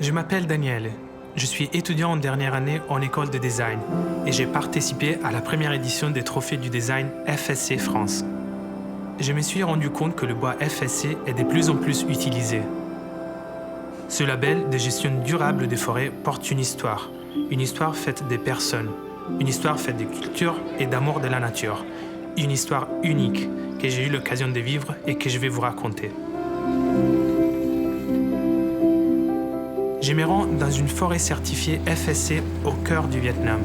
Je m'appelle Daniel. Je suis étudiant en dernière année en école de design et j'ai participé à la première édition des trophées du design FSC France. Je me suis rendu compte que le bois FSC est de plus en plus utilisé. Ce label de gestion durable des forêts porte une histoire faite des personnes, une histoire faite de culture et d'amour de la nature, une histoire unique que j'ai eu l'occasion de vivre et que je vais vous raconter. Je me rends dans une forêt certifiée FSC au cœur du Vietnam.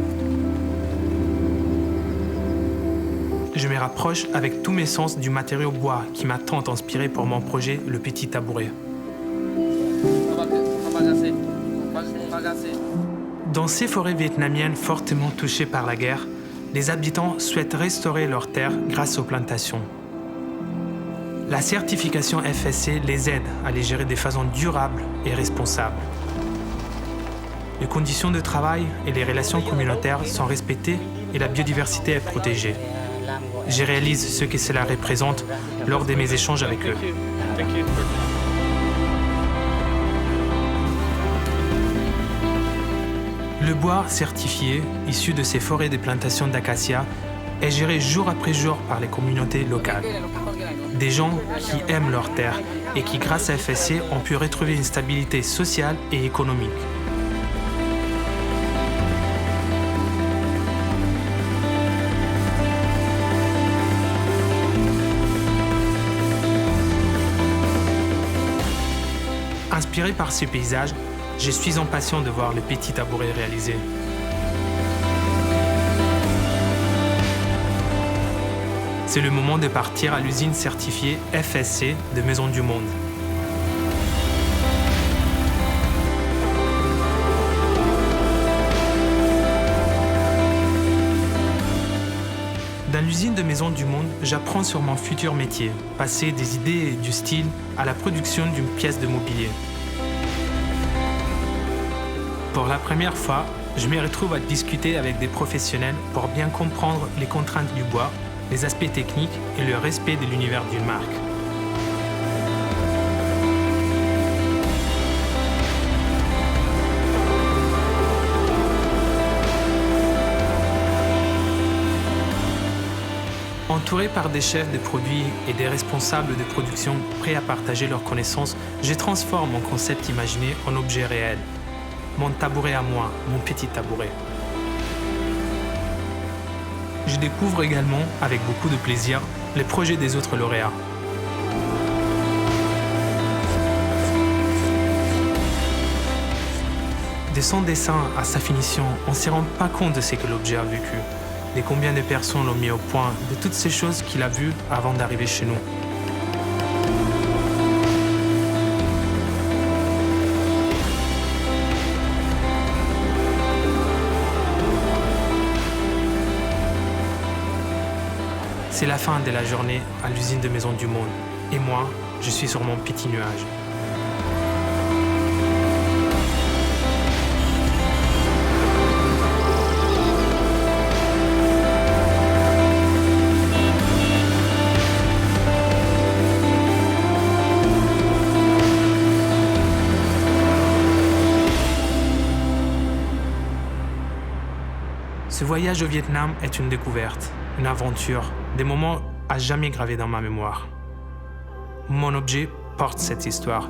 Je me rapproche avec tous mes sens du matériau bois qui m'a tant inspiré pour mon projet Le Petit Tabouret. Dans ces forêts vietnamiennes fortement touchées par la guerre, les habitants souhaitent restaurer leurs terres grâce aux plantations. La certification FSC les aide à les gérer de façon durable et responsable. Les conditions de travail et les relations communautaires sont respectées et la biodiversité est protégée. Je réalise ce que cela représente lors de mes échanges avec eux. Le bois certifié, issu de ces forêts de plantations d'acacia, est géré jour après jour par les communautés locales. Des gens qui aiment leurs terres et qui, grâce à FSC, ont pu retrouver une stabilité sociale et économique. Inspiré par ce paysage, je suis impatient de voir le Petit Tabouret réalisé. C'est le moment de partir à l'usine certifiée FSC de Maisons du Monde. Dans l'usine de Maisons du Monde, j'apprends sur mon futur métier, passer des idées et du style à la production d'une pièce de mobilier. Pour la première fois, je me retrouve à discuter avec des professionnels pour bien comprendre les contraintes du bois, les aspects techniques et le respect de l'univers d'une marque. Entouré par des chefs de produits et des responsables de production prêts à partager leurs connaissances, je transforme mon concept imaginé en objet réel. Mon tabouret à moi, mon petit tabouret. Je découvre également, avec beaucoup de plaisir, les projets des autres lauréats. De son dessin à sa finition, on ne se rend pas compte de ce que l'objet a vécu, de combien de personnes l'ont mis au point, de toutes ces choses qu'il a vues avant d'arriver chez nous. C'est la fin de la journée à l'usine de Maisons du Monde. Et moi, je suis sur mon petit nuage. Ce voyage au Vietnam est une découverte, une aventure, des moments à jamais gravés dans ma mémoire. Mon objet porte cette histoire,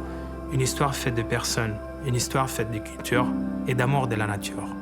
une histoire faite de personnes, une histoire faite de culture et d'amour de la nature.